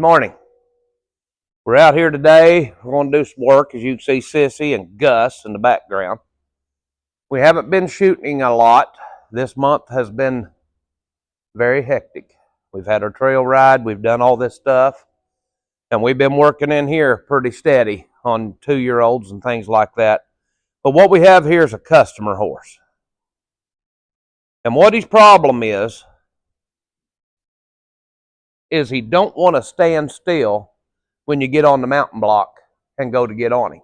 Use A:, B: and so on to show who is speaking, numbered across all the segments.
A: morning. We're out here today. We're going to do some work. As you can see, Sissy and Gus in the background. We haven't been shooting a lot. This month has been very hectic. We've had our trail ride. We've done all this stuff. And we've been working in here pretty steady on 2-year-olds and things like that. But what we have here is a customer horse. And what his problem is he don't want to stand still when you get on the mountain block and go to get on him.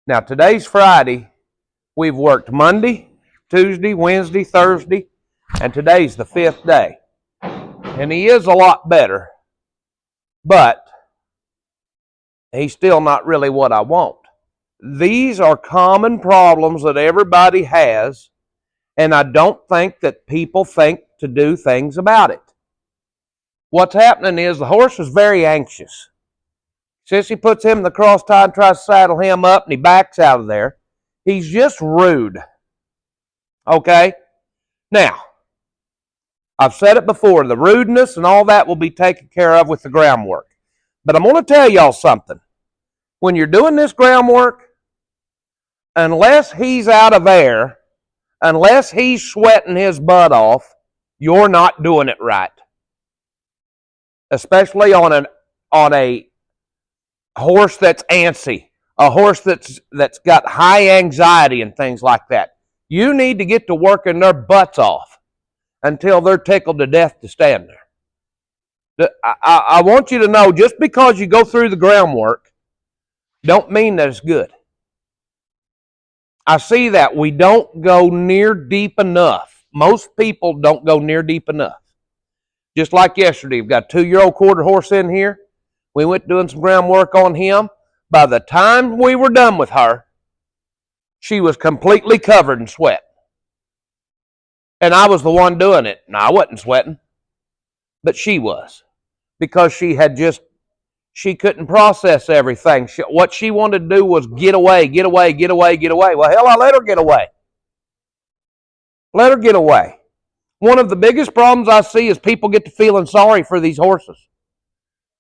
A: Now, today's Friday. We've worked Monday, Tuesday, Wednesday, Thursday, and today's the 5th day. And he is a lot better, but he's still not really what I want. These are common problems that everybody has, and I don't think that people think to do things about it. What's happening is the horse is very anxious. Sissy puts him in the cross tie and tries to saddle him up, and he backs out of there. He's just rude. Okay? Now, I've said it before, the rudeness and all that will be taken care of with the groundwork. But I'm going to tell y'all something. When you're doing this groundwork, unless he's out of air, unless he's sweating his butt off, you're not doing it right. Especially on a horse that's antsy, a horse that's got high anxiety and things like that. You need to get to working their butts off until they're tickled to death to stand there. I want you to know, just because you go through the groundwork, don't mean that it's good. I see that we don't go near deep enough. Most people don't go near deep enough. Just like yesterday, we've got a 2-year-old quarter horse in here. We went doing some groundwork on him. By the time we were done with her, she was completely covered in sweat. And I was the one doing it. Now, I wasn't sweating, but she was. Because she couldn't process everything. What she wanted to do was get away, get away, get away, get away. Well, hell, I let her get away. Let her get away. One of the biggest problems I see is people get to feeling sorry for these horses.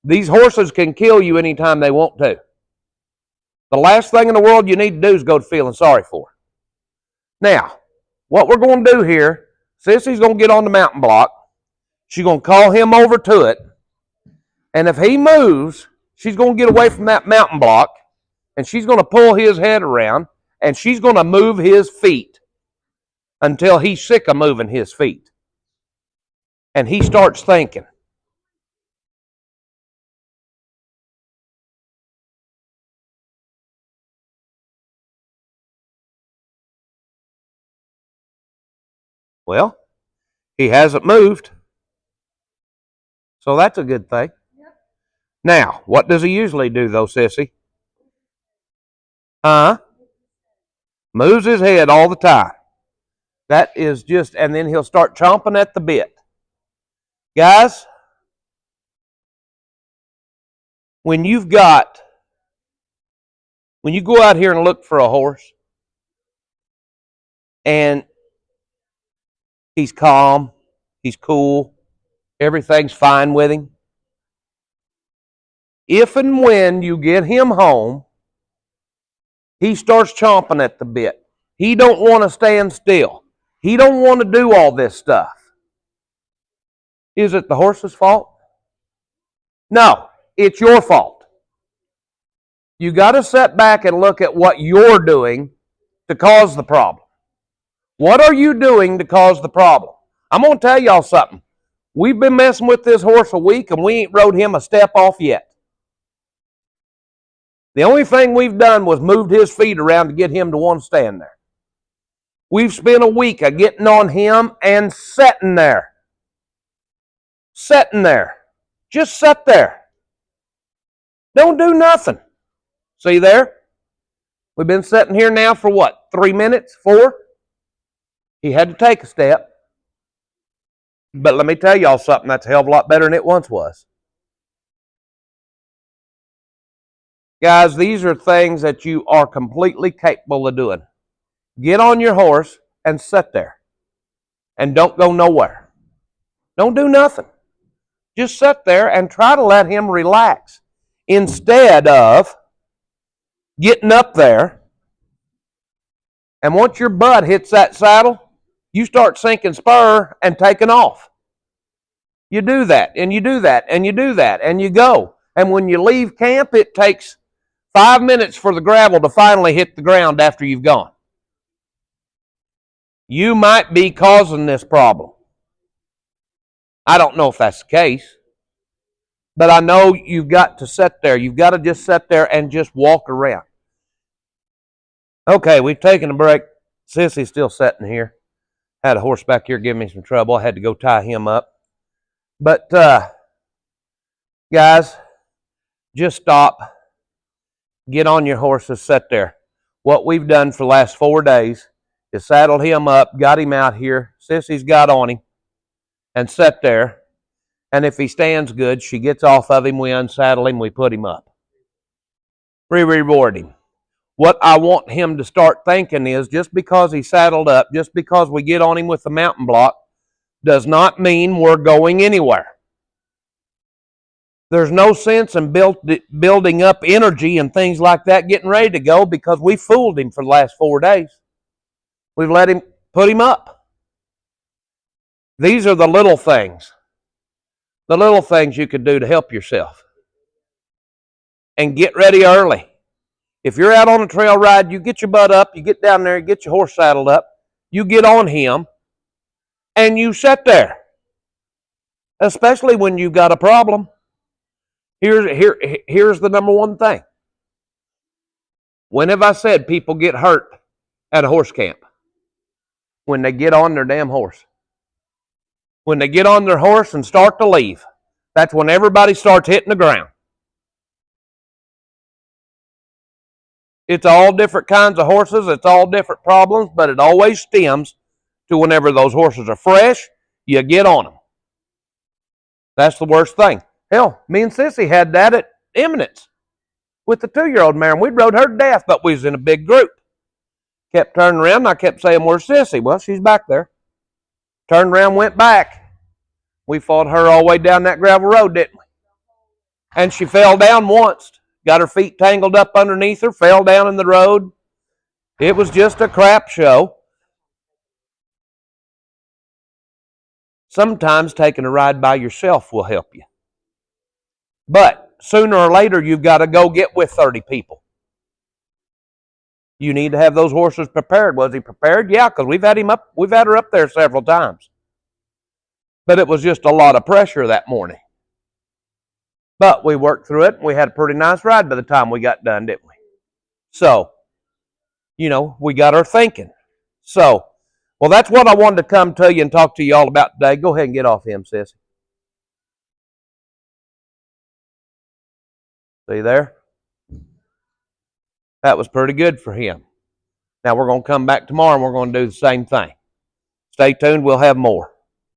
A: These horses can kill you anytime they want to. The last thing in the world you need to do is go to feeling sorry for. Now, what we're going to do here, Sissy's going to get on the mountain block. She's going to call him over to it. And if he moves, she's going to get away from that mountain block. And she's going to pull his head around. And she's going to move his feet until he's sick of moving his feet. And he starts thinking. Well, he hasn't moved. So that's a good thing. Yep. Now, what does he usually do though, Sissy? Moves his head all the time. That is just, and then he'll start chomping at the bit. Guys, when you go out here and look for a horse, and he's calm, he's cool, everything's fine with him. If and when you get him home, he starts chomping at the bit. He don't want to stand still. He don't want to do all this stuff. Is it the horse's fault? No, it's your fault. You got to sit back and look at what you're doing to cause the problem. What are you doing to cause the problem? I'm going to tell y'all something. We've been messing with this horse a week and we ain't rode him a step off yet. The only thing we've done was moved his feet around to get him to want to stand there. We've spent a week of getting on him and sitting there. Sitting there. Just sit there. Don't do nothing. See there? We've been sitting here now for what? 3 minutes? 4? He had to take a step. But let me tell y'all something, that's a hell of a lot better than it once was. Guys, these are things that you are completely capable of doing. Get on your horse and sit there. And don't go nowhere. Don't do nothing. Just sit there and try to let him relax instead of getting up there. And once your butt hits that saddle, you start sinking spur and taking off. You do that, and you do that, and you do that, and you go. And when you leave camp, it takes 5 minutes for the gravel to finally hit the ground after you've gone. You might be causing this problem. I don't know if that's the case, but I know you've got to sit there. You've got to just sit there and just walk around. Okay, we've taken a break. Sissy's still sitting here. Had a horse back here giving me some trouble. I had to go tie him up. But, guys, just stop. Get on your horses, sit there. What we've done for the last 4 days is saddled him up, got him out here. Sissy's got on him and sat there. And if he stands good, she gets off of him, we unsaddle him, we put him up. We reward him. What I want him to start thinking is just because he's saddled up, just because we get on him with the mountain block, does not mean we're going anywhere. There's no sense in building up energy and things like that, getting ready to go, because we fooled him for the last 4 days. We've let him put him up. These are the little things. The little things you could do to help yourself. And get ready early. If you're out on a trail ride, you get your butt up, you get down there, you get your horse saddled up, you get on him, and you sit there. Especially when you've got a problem. Here's the number one thing. When have I said people get hurt at a horse camp? When they get on their damn horse. When they get on their horse and start to leave. That's when everybody starts hitting the ground. It's all different kinds of horses. It's all different problems, but it always stems to whenever those horses are fresh, you get on them. That's the worst thing. Hell, me and Sissy had that at Eminence with the 2-year-old mare, and we rode her to death, but we was in a big group. Kept turning around, and I kept saying, "Where's Sissy?" Well, she's back there. Turned around, went back. We fought her all the way down that gravel road, didn't we? And she fell down once. Got her feet tangled up underneath her, fell down in the road. It was just a crap show. Sometimes taking a ride by yourself will help you. But sooner or later, you've got to go get with 30 people. You need to have those horses prepared. Was he prepared? Yeah, because we've had her up there several times. But it was just a lot of pressure that morning. But we worked through it, and we had a pretty nice ride by the time we got done, didn't we? So, we got her thinking. So, well, that's what I wanted to come to you and talk to you all about today. Go ahead and get off him, Sissy. See there? That was pretty good for him. Now we're going to come back tomorrow, and we're going to do the same thing. Stay tuned. We'll have more.